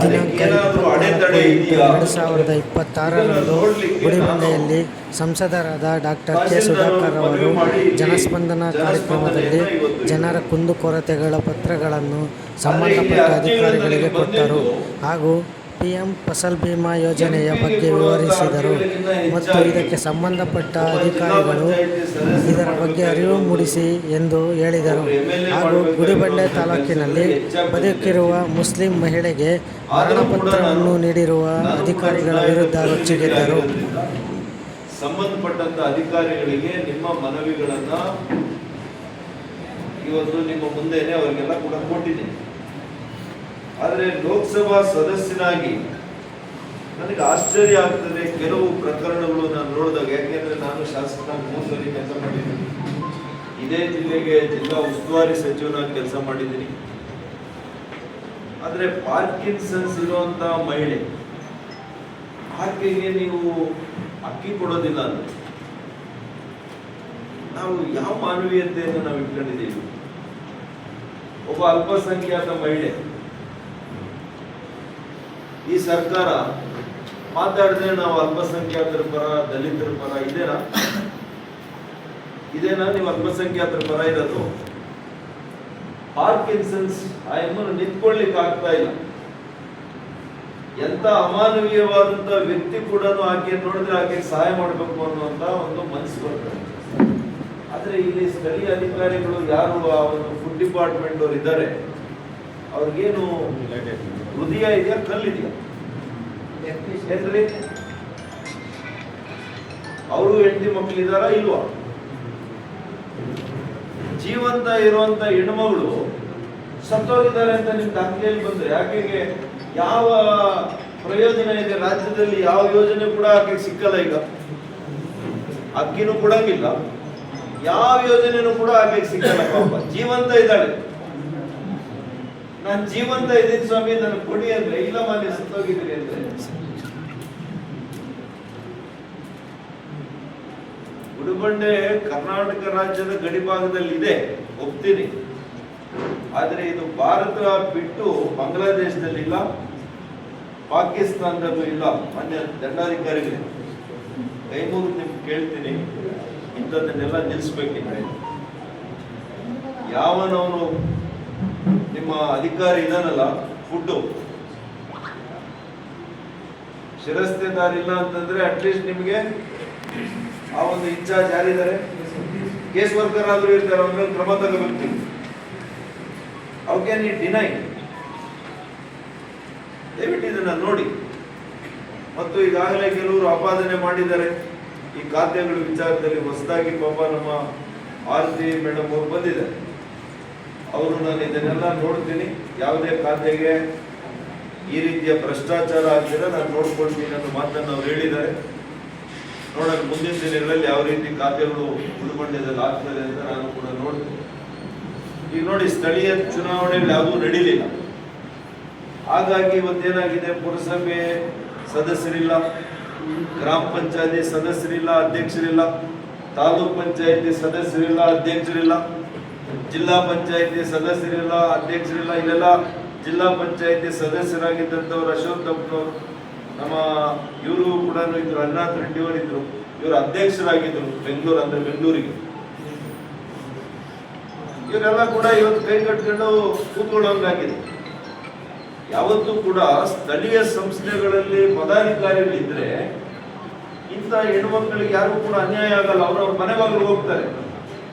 ದಿನಾಂಕ 24/8/2026ರಂದು ಗುಡಿಬಂಡೆಯಲ್ಲಿ ಸಂಸದರಾದ doctor K. Sudhakar ಅವರು ಜನಸ್ಪಂದನ ಕಾರ್ಯಕ್ರಮದಲ್ಲಿ ಜನರ ಕುಂದುಕೊರತೆಗಳ ಪತ್ರಗಳನ್ನು ಸಂಬಂಧಪಟ್ಟ ಅಧಿಕಾರಿಗಳಿಗೆ ಕೊಟ್ಟರು ಹಾಗೂ PM ಫಸಲ್ ಬಿಮಾ ಯೋಜನೆಯ ಬಗ್ಗೆ ವಿವರಿಸಿದರು ಮತ್ತು ಇದಕ್ಕೆ ಸಂಬಂಧಪಟ್ಟ ಅಧಿಕಾರಿಗಳು ಇದರ ಬಗ್ಗೆ ಅರಿವು ಮೂಡಿಸಿ ಎಂದು ಹೇಳಿದರು ಹಾಗೂ ಗುಡಿಬಂಡೆ ತಾಲೂಕಿನಲ್ಲಿ ಬದುಕಿರುವ ಮುಸ್ಲಿಂ ಮಹಿಳೆಗೆ ಮರಣಪತ್ರವನ್ನು ನೀಡಿರುವ ಅಧಿಕಾರಿಗಳ ವಿರುದ್ಧ ರೊಚ್ಚಿಗೆದ್ದರು. ಸಂಬಂಧಪಟ್ಟಂತ ಅಧಿಕಾರಿಗಳಿಗೆ ನಿಮ್ಮ ಮನವಿಗಳನ್ನು ಇವತ್ತು ನಿಮ್ಮ ಮುಂದೆನೆ ಅವರಿಗೆಲ್ಲ ಕೂಡ ಕೊಟ್ಟಿದ್ದೀನಿ. ಆದರೆ ಲೋಕಸಭಾ ಸದಸ್ಯನಾಗಿ ನನಗೆ ಆಶ್ಚರ್ಯ ಆಗ್ತದೆ ಕೆಲವು ಪ್ರಕರಣಗಳು ನಾನು ನೋಡಿದಾಗ. ಯಾಕೆಂದ್ರೆ ನಾನು ಶಾಸಕನಾಗಿ 3 ಸರಿ ಕೆಲಸ ಮಾಡಿದ್ದೀನಿ, ಇದೇ ಜಿಲ್ಲೆಗೆ ಜಿಲ್ಲಾ ಉಸ್ತುವಾರಿ ಸಚಿವನಾಗಿ ಕೆಲಸ ಮಾಡಿದ್ದೀನಿ. ಆದರೆ ಪಾರ್ಕಿನ್ಸನ್ಸ್ ಇರುವಂತ ಮಹಿಳೆ ಆಕೆಗೆ ನೀವು ಅಕ್ಕಿ ಕೊಡೋದಿಲ್ಲ ಅಂದ್ರೆ ನಾವು ಯಾವ ಮಾನವೀಯತೆಯನ್ನು ನಾವು ಇಟ್ಕೊಂಡಿದ್ದೀವಿ? ಒಬ್ಬ ಅಲ್ಪಸಂಖ್ಯಾತ ಮಹಿಳೆ, ಈ ಸರ್ಕಾರ ಮಾತಾಡಿದ್ರೆ ನಾವು ಅಲ್ಪಸಂಖ್ಯಾತರ ಪರ, ದಲಿತರ ಪರ ಇದೇನಾ ನೀವು ಅಲ್ಪಸಂಖ್ಯಾತರ ಪರ ಇರೋದು? ಪಾರ್ಕಿನ್ಸನ್ಸ್ ಆಯಮ್ಮನ್ನು ನಿಂತ್ಕೊಳ್ಳಿಕ್ಕೆ ಆಗ್ತಾ ಇಲ್ಲ. ಎಂತ ಅಮಾನವೀಯವಾದಂತ ವ್ಯಕ್ತಿ ಕೂಡ ಆಕೆ ನೋಡಿದ್ರೆ ಆಕೆ ಸಹಾಯ ಮಾಡಬೇಕು ಅನ್ನುವಂತ ಒಂದು ಮನಸ್ಸು ಬರ್ತದೆ. ಆದ್ರೆ ಇಲ್ಲಿ ಸ್ಥಳೀಯ ಅಧಿಕಾರಿಗಳು ಯಾರು ಆ ಒಂದು ಫುಡ್ ಡಿಪಾರ್ಟ್ಮೆಂಟ್ ಅವ್ರು ಇದ್ದಾರೆ, ಅವ್ರಿಗೇನು ಹೃದಯ ಇದೆಯಾ ಕಲ್ಲಿದೆಯಾ? ಏನ್ರಿ, ಅವರು ಹೆಂಡತಿ ಮಕ್ಕಳಿದಾರ ಇಲ್ವಾ? ಜೀವಂತ ಇರುವಂತ ಹೆಣ್ಮಗಳು ಸತ್ತೋಗಿದ್ದಾರೆ ಅಂತ ನಿಮ್ ದಾಖಲೆಯಲ್ಲಿ ಬಂದ್ರೆ ಆಕೆಗೆ ಯಾವ ಪ್ರಯೋಜನ ಇದೆ? ರಾಜ್ಯದಲ್ಲಿ ಯಾವ ಯೋಜನೆ ಕೂಡ ಆಕೆಗೆ ಸಿಕ್ಕಲ್ಲ. ಈಗ ಅಕ್ಕಿನೂ ಕೊಡಂಗಿಲ್ಲ, ಯಾವ ಯೋಜನೆನೂ ಕೂಡ ಆಕೆಗೆ ಸಿಕ್ಕಲ್ಲ. ಪಾಪ ಜೀವಂತ ಇದ್ದಾಳೆ. ನಾನು ಜೀವಂತ ಇದ್ದೀನಿ ಸ್ವಾಮಿ, ನನಗೆ ಕೊಡಿ ಅಂದ್ರೆ ಇಲ್ಲ ಮಾನ್ಯ ಸತ್ತೋಗಿದ್ದೀನಿ ಅಂದ್ರೆ. ಗುಡಿಬಂಡೆ ಕರ್ನಾಟಕ ರಾಜ್ಯದ ಗಡಿ ಭಾಗದಲ್ಲಿ ಇದೆ, ಒಪ್ತೀನಿ. ಆದ್ರೆ ಇದು ಭಾರತ ಬಿಟ್ಟು ಬಾಂಗ್ಲಾದೇಶದಲ್ಲಿ ಇಲ್ಲ, ಪಾಕಿಸ್ತಾನದಲ್ಲೂ ಇಲ್ಲ. ಮಾನ್ಯ ದಂಡಾಧಿಕಾರಿಗಳೇ, ಕೈ ಮುಗಿದು ನಿಮ್ಗೆ ಕೇಳ್ತೀನಿ, ಇಂಥದ್ದನ್ನೆಲ್ಲ ನಿಲ್ಲಿಸ್ಬೇಕಿದ್ರೆ ಯಾವನವನು ನಿಮ್ಮ ಅಧಿಕಾರಿ ಇದಾನಲ್ಲ, ಫುಡ್ಡು ಶಿರಸ್ತೆದಾರ ಇಲ್ಲ ಅಂತಂದ್ರೆ ಅಟ್ಲೀಸ್ಟ್ ನಿಮಗೆ ಆ ಒಂದು ಇನ್ಚಾರ್ಜ್ ಯಾರಿದ್ದಾರೆ, ಕೇಸ್ ವರ್ಕರ್ ಆದ್ರೂ ಇರ್ತಾರೆ, ಅವ್ರ ಮೇಲೆ ಕ್ರಮ ತಗೋಬೇಕು. ಅವಕ್ಕೆ ನೀವು ಡಿನೈ, ದಯವಿಟ್ಟು ಇದನ್ನ ನೋಡಿ. ಮತ್ತು ಈಗಾಗಲೇ ಕೆಲವರು ಆಪಾದನೆ ಮಾಡಿದ್ದಾರೆ ಈ ಖಾತೆಗಳ ವಿಚಾರದಲ್ಲಿ. ಹೊಸದಾಗಿ ಪಾಪ ನಮ್ಮ ಆರತಿ ಮೇಡಮ್ ಅವರು ಬಂದಿದ್ದಾರೆ, ಅವರು ನಾನು ಇದನ್ನೆಲ್ಲ ನೋಡ್ತೀನಿ, ಯಾವುದೇ ಖಾತೆಗೆ ಈ ರೀತಿಯ ಭ್ರಷ್ಟಾಚಾರ ಆಗ್ತಿದೆ ನಾನು ನೋಡ್ಕೊಳ್ತೀನಿ ಅನ್ನೋ ಮಾತನ್ನು ಅವ್ರು ಹೇಳಿದ್ದಾರೆ. ನೋಡೋಣ ಮುಂದಿನ ದಿನಗಳಲ್ಲಿ ಯಾವ ರೀತಿ ಖಾತೆಗಳು ಗುಡಿಬಂಡೆದಲ್ಲಿ ಆಗ್ತದೆ ಅಂತ ನಾನು ಕೂಡ ನೋಡ್ತೀನಿ. ಈಗ ನೋಡಿ, ಸ್ಥಳೀಯ ಚುನಾವಣೆಗಳು ಯಾವುದೂ ನಡೀಲಿಲ್ಲ, ಹಾಗಾಗಿ ಇವತ್ತೇನಾಗಿದೆ, ಪುರಸಭೆ ಸದಸ್ಯರಿಲ್ಲ, ಗ್ರಾಮ ಪಂಚಾಯತಿ ಸದಸ್ಯರಿಲ್ಲ, ಅಧ್ಯಕ್ಷರಿಲ್ಲ, ತಾಲೂಕ್ ಪಂಚಾಯತಿ ಸದಸ್ಯರಿಲ್ಲ, ಅಧ್ಯಕ್ಷರಿಲ್ಲ, ಜಿಲ್ಲಾ ಪಂಚಾಯತಿ ಸದಸ್ಯರಿಲ್ಲ, ಅಧ್ಯಕ್ಷರಿಲ್ಲ. ಇಲ್ಲೆಲ್ಲ ಜಿಲ್ಲಾ ಪಂಚಾಯತಿ ಸದಸ್ಯರಾಗಿದ್ದಂಥವ್ರು ಅಶೋಕ್ ನಮ್ಮ ಇವರು ಕೂಡ ಇದ್ರು, ಹರಿನಾಥ್ ರೆಡ್ಡಿ ಅವರು ಇದ್ರು, ಇವರು ಅಧ್ಯಕ್ಷರಾಗಿದ್ರು ಬೆಂಗಳೂರು, ಅಂದ್ರೆ ಬೆಂಗಳೂರಿಗೆ. ಇವರೆಲ್ಲ ಕೂಡ ಇವತ್ತು ಕೈ ಕಟ್ಕೊಂಡು ಕೂತ್ಕೊಳ್ಳೋಂಗಾಗಿದೆ. ಯಾವತ್ತೂ ಕೂಡ ಸ್ಥಳೀಯ ಸಂಸ್ಥೆಗಳಲ್ಲಿ ಪದಾಧಿಕಾರಿಗಳಿದ್ರೆ ಇಂಥ ಹೆಣ್ಮಕ್ಳಿಗೆ ಯಾರು ಕೂಡ ಅನ್ಯಾಯ ಆಗಲ್ಲ. ಅವ್ರವ್ರ ಮನೆ ಬಾಗಿಲು ಹೋಗ್ತಾರೆ,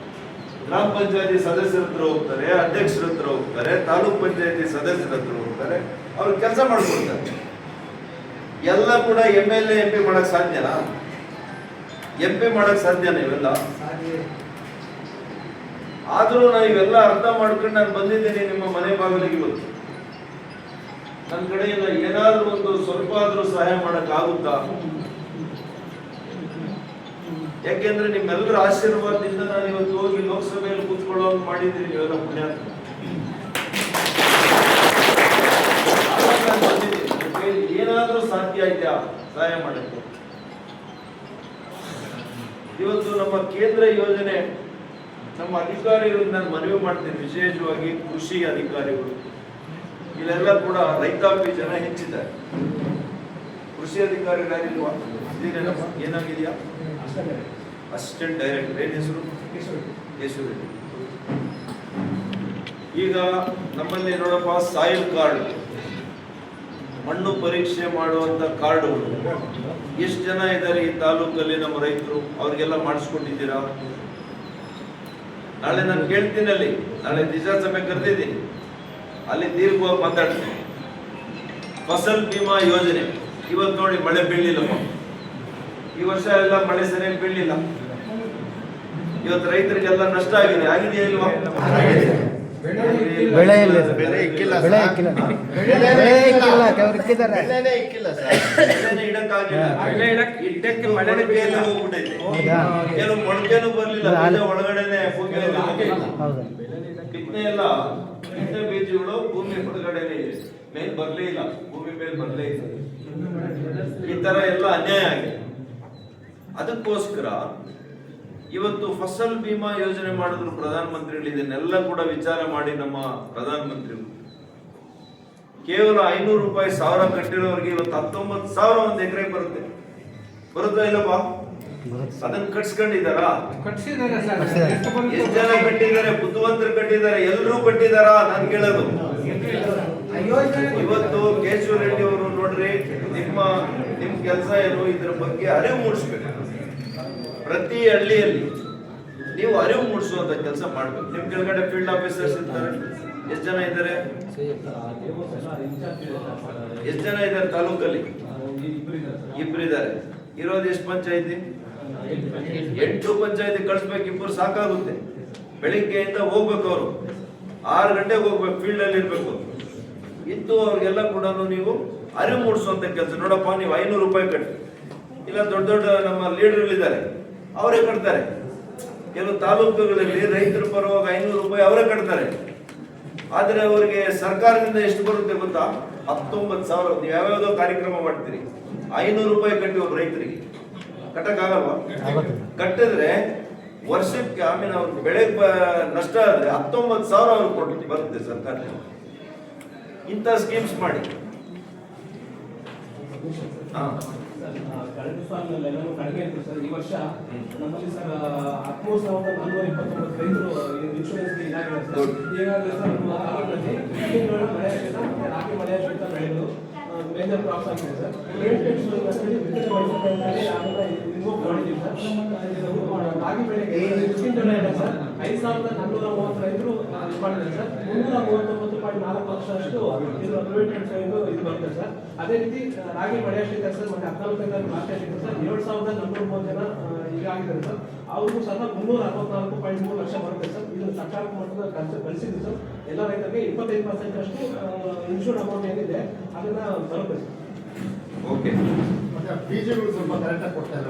ಗ್ರಾಮ ಪಂಚಾಯತಿ ಸದಸ್ಯರ ಹತ್ರ ಹೋಗ್ತಾರೆ, ಅಧ್ಯಕ್ಷರ ಹತ್ರ ಹೋಗ್ತಾರೆ, ತಾಲೂಕ್ ಪಂಚಾಯತಿ ಸದಸ್ಯರ ಹತ್ರ ಹೋಗ್ತಾರೆ, ಅವ್ರು ಕೆಲಸ ಮಾಡ್ಕೊಡ್ತಾರೆ. ಎಲ್ಲ ಕೂಡ MLA MP ಮಾಡಕ್ ಸಾಧ್ಯನಾ? MP ಮಾಡಕ್ ಸಾಧ್ಯನಾ? ಇವೆಲ್ಲ ಆದ್ರೂ ನಾನು ಇವೆಲ್ಲ ಅರ್ಥ ಮಾಡ್ಕೊಂಡು ನಾನು ಬಂದಿದ್ದೀನಿ ನಿಮ್ಮ ಮನೆ ಬಾಗಿಲಿಗೆ. ಇವತ್ತು ನನ್ನ ಕಡೆಯಿಂದ ಏನಾದ್ರೂ ಒಂದು ಸ್ವಲ್ಪ ಆದ್ರೂ ಸಹಾಯ ಮಾಡಕ್ ಆಗುತ್ತಾ? ಯಾಕೆಂದ್ರೆ ನಿಮ್ಮೆಲ್ಲರ ಆಶೀರ್ವಾದದಿಂದ ನಾನು ಇವತ್ತು ಹೋಗಿ ಲೋಕಸಭೆಯಲ್ಲಿ ಕೂತ್ಕೊಳ್ಳೋ ಮಾಡಿದ್ದೀನಿ. ನೀವೆಲ್ಲ ಪುಣ್ಯಾತ್ಮ. ಏನಾದ್ರೂ ಸಾಧ್ಯ ಇದೆಯಾ ಸಹಾಯ ಮಾಡಕ್ಕೆ? ಇವತ್ತು ನಮ್ಮ ಕೇಂದ್ರ ಯೋಜನೆ ನಮ್ಮ ಅಧಿಕಾರಿಗಳು ನಾನು ಮನವಿ ಮಾಡ್ತೀನಿ, ವಿಶೇಷವಾಗಿ ಕೃಷಿ ಅಧಿಕಾರಿಗಳು ಇಲ್ಲೆಲ್ಲ ಕೂಡ ರೈತಾಪಿ ಜನ ಹೆಚ್ಚಿದ್ದಾರೆ. ಕೃಷಿ ಅಧಿಕಾರಿಗಳಿಲ್ವಾ? ಇದೇನೇನಪ್ಪ ಏನಾಗಿದೆಯಾ? ಅಸಿಸ್ಟೆಂಟ್ ಡೈರೆಕ್ಟರ್ ಏನ್ ಹೆಸರು? ಕೇಶವರೆಡ್ಡಿ. ಈಗ ನಮ್ಮಲ್ಲಿ ನೋಡಪ್ಪ ಸಾಯಿಲ್ ಕಾರ್ಡ್, ಮಣ್ಣು ಪರೀಕ್ಷೆ ಮಾಡುವಂತ ಕಾರ್ಡ್ಗಳು ಎಷ್ಟು ಜನ ಇದ್ದಾರೆ ಈ ತಾಲೂಕಲ್ಲಿ ನಮ್ಮ ರೈತರು? ಅವ್ರಿಗೆಲ್ಲ ಮಾಡಿಸ್ಕೊಂಡಿದ್ದೀರಾ? ನಾಳೆ ನಾನು ಕೇಳ್ತೀನಿ, ಅಲ್ಲಿ ನಾಳೆ ದಿಶಾ ಸಭೆ ಕರೆದಿದ್ದೀನಿ, ಅಲ್ಲಿ ದೀರ್ಘವಾಗಿ ಮಾತಾಡ್ತೀನಿ. ಫಸಲ್ ಬಿಮಾ ಯೋಜನೆ ಇವತ್ತು ನೋಡಿ ಮಳೆ ಬೀಳಲಿಲ್ಲಪ್ಪ, ಈ ವರ್ಷ ಎಲ್ಲ ಮಳೆ ಸರಿಯಾಗಿ ಬೀಳಲಿಲ್ಲ. ಇವತ್ತು ರೈತರಿಗೆಲ್ಲ ನಷ್ಟ ಆಗಿದೆ. ಆಗಿದೆಯಾ ಇಲ್ವಾ? ಬೆಳೆ ಇಕ್ಕಿಲ್ಲ, ಕೆಲವು ಮೊಳಕೆನೂ ಬರ್ಲಿಲ್ಲ, ಒಳಗಡೆನೆ ಬಿತ್ತನೆ ಎಲ್ಲ ಬಿತ್ತನೆ ಬೀಜಗಳು ಭೂಮಿ ಹೊರಗಡೆನೆ ಇದೆ, ಮೇಲ್ ಬರ್ಲೇ ಇಲ್ಲ, ಭೂಮಿ ಮೇಲೆ ಬರ್ಲೇ ಇಲ್ಲ. ಈ ತರ ಎಲ್ಲ ಅನ್ಯಾಯ ಆಗಿದೆ. ಅದಕ್ಕೋಸ್ಕರ ಇವತ್ತು ಫಸಲ್ ಬಿಮಾ ಯೋಜನೆ ಮಾಡಿದ್ರು ಪ್ರಧಾನಮಂತ್ರಿಗಳು. ಇದನ್ನೆಲ್ಲ ಕೂಡ ವಿಚಾರ ಮಾಡಿ ನಮ್ಮ ಪ್ರಧಾನಮಂತ್ರಿಗಳು ಕೇವಲ 500 ರೂಪಾಯಿ ಸಾವಿರ ಕಟ್ಟಿರೋರಿಗೆ ಇವತ್ತು 19,000 ಒಂದು ಎಕರೆ ಬರುತ್ತಾ ಇಲ್ಲಪ್ಪ? ಅದನ್ನ ಕಟ್ಸ್ಕೊಂಡಿದಾರಾ? ಎಷ್ಟು ಜನ ಕಟ್ಟಿದ್ದಾರೆ? ಬುದ್ಧಿವಂತರು ಕಟ್ಟಿದ್ದಾರೆ, ಎಲ್ಲರೂ ಕಟ್ಟಿದಾರ? ನಾನು ಕೇಳೋದು ಇವತ್ತು ಕೇಶವರೆಡ್ಡಿ ಅವರು ನೋಡ್ರಿ, ನಿಮ್ ಕೆಲಸ ಏನು? ಇದ್ರ ಬಗ್ಗೆ ಅರಿವು ಮೂಡಿಸ್ಬೇಕು. ಪ್ರತಿ ಹಳ್ಳಿಯಲ್ಲಿ ನೀವು ಅರಿವು ಮೂಡಿಸುವಂತ ಕೆಲಸ ಮಾಡ್ಬೇಕು. ನಿಮ್ ಕೆಳಗಡೆ ಫೀಲ್ಡ್ ಆಫೀಸರ್ಸ್ ಇರ್ತಾರೆ. ಎಷ್ಟು ಜನ ಇದ್ದಾರೆ? ಎಷ್ಟು ಜನ ಇದ್ದಾರೆ ತಾಲೂಕಲ್ಲಿ? ಇಬ್ಬರಿದ್ದಾರೆ. ಇರೋದು ಎಷ್ಟು ಪಂಚಾಯತಿ? 8 ಪಂಚಾಯತಿ ಕಳಿಸ್ಬೇಕು. ಇಬ್ಬರು ಸಾಕಾಗುತ್ತೆ. ಬೆಳಿಗ್ಗೆಯಿಂದ ಹೋಗ್ಬೇಕು, ಅವರು 6 ಗಂಟೆಗೆ ಹೋಗ್ಬೇಕು, ಫೀಲ್ಡ್ ಅಲ್ಲಿ ಇರ್ಬೇಕು. ಇದ್ದು ಅವ್ರಿಗೆಲ್ಲ ಕೂಡ ನೀವು ಅರಿವು ಮೂಡಿಸುವಂತ ಕೆಲಸ. ನೋಡಪ್ಪ, ನೀವು 500 ರೂಪಾಯಿ ಕಟ್ಟಿ, ಇಲ್ಲ ದೊಡ್ಡ ದೊಡ್ಡ ನಮ್ಮ ಲೀಡರ್ಗಳಿದ್ದಾರೆ, ಅವರೇ ಕಟ್ತಾರೆ. ಕೆಲವು ತಾಲೂಕುಗಳಲ್ಲಿ ರೈತರ ಪರವಾಗಿ 500 ರೂಪಾಯಿ ಅವರೇ ಕಟ್ತಾರೆ. ಆದ್ರೆ ಅವರಿಗೆ ಸರ್ಕಾರದಿಂದ ಎಷ್ಟು ಬರುತ್ತೆ ಗೊತ್ತಾ? 19,000. ನೀವು ಯಾವ್ಯಾವ್ದೋ ಕಾರ್ಯಕ್ರಮ ಮಾಡ್ತೀರಿ, 500 ರೂಪಾಯಿ ಕಟ್ಟಿ ಒಬ್ಬ ರೈತರಿಗೆ ಕಟ್ಟಕ್ಕಾಗಲ್ವಾ? ಕಟ್ಟಿದ್ರೆ ವರ್ಷಕ್ಕೆ ಆಮೇಲೆ ಅವ್ರ ಬೆಳೆ ನಷ್ಟ ಆದ್ರೆ 19,000 ಅವ್ರಿಗೆ ಕೊಟ್ಟು ಬರುತ್ತೆ ಸರ್ಕಾರ. ಇಂಥ ಸ್ಕೀಮ್ಸ್ ಮಾಡಿ. ಕಳೆದ ಸಾಲಿನಲ್ಲಿ ಎಲ್ಲರೂ ಕಡಿಮೆ ಇತ್ತು ಸರ್. ಈ ವರ್ಷ ನಮ್ಮಲ್ಲಿ ಸರ್ 13,429 ರೈತರು ಇನ್ಶೂರೆನ್ಸ್ ಇದಾಗಿದೆ ಸರ್. ಈಗಾಗಲೇ ಸರ್ ನಮ್ಮ ತಾಲೂಕಿನಲ್ಲಿ ರಾಗಿ ಮಳೆ ಆಶ್ರಿತ ಬೆಳೆಗಳು ಮೇಜರ್ ಕ್ರಾಪ್ಸ್ ಆಗಿದೆ ಸರ್. ರಾಗಿ ಬೆಳೆಗೆ ಸರ್ 5,430 ರೈತರು ಇದು ಮಾಡಿದ್ದಾರೆ ಸರ್. 339.4 ಲಕ್ಷ ಇದು ಇದು ಬರುತ್ತೆ ಸರ್. ಅದೇ ರೀತಿ ರಾಗಿ ಮಳೆ ಆಶ್ರಿತ ಸರ್ ಮತ್ತೆ 14 ಮಾರ್ಚ್ ಆಗಿದೆ ಸರ್. 7,430 ಜನ ಈಗಾಗಿದ್ದಾರೆ ಸರ್. ಅವ್ರಿಗೂ ಸಹ 364.3 ಲಕ್ಷ ಬರುತ್ತೆ ಸರ್. ಇದು ಸರ್ಕಾರ ಮಟ್ಟದ ಖರ್ಚು ಕಳಿಸಿದ್ದು ಸರ್. ಎಲ್ಲ ರೈತರಿಗೆ 25% ಅಷ್ಟು ಇನ್ಶೂರ್ ಅಮೌಂಟ್ ಏನಿದೆ ಅದನ್ನ ಬರುತ್ತೆ ಸರ್. ಓಕೆ, ಬೀಜಗಳು ಸ್ವಲ್ಪ ಕರೆಕ್ಟಾಗಿ ಕೊಡ್ತಾ ಇಲ್ಲ.